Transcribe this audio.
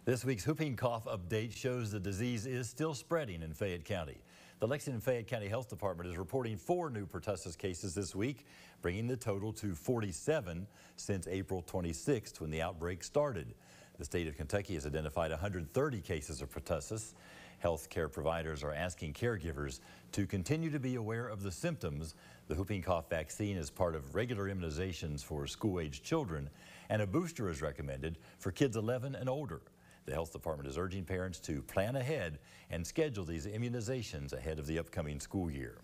This week's whooping cough update shows the disease is still spreading in Fayette County. The Lexington-Fayette County Health Department is reporting 4 new pertussis cases this week, bringing the total to 47 since April 26th when the outbreak started. The state of Kentucky has identified 130 cases of pertussis. Healthcare providers are asking caregivers to continue to be aware of the symptoms. The whooping cough vaccine is part of regular immunizations for school-age children, and a booster is recommended for kids 11 and older. The health department is urging parents to plan ahead and schedule these immunizations ahead of the upcoming school year.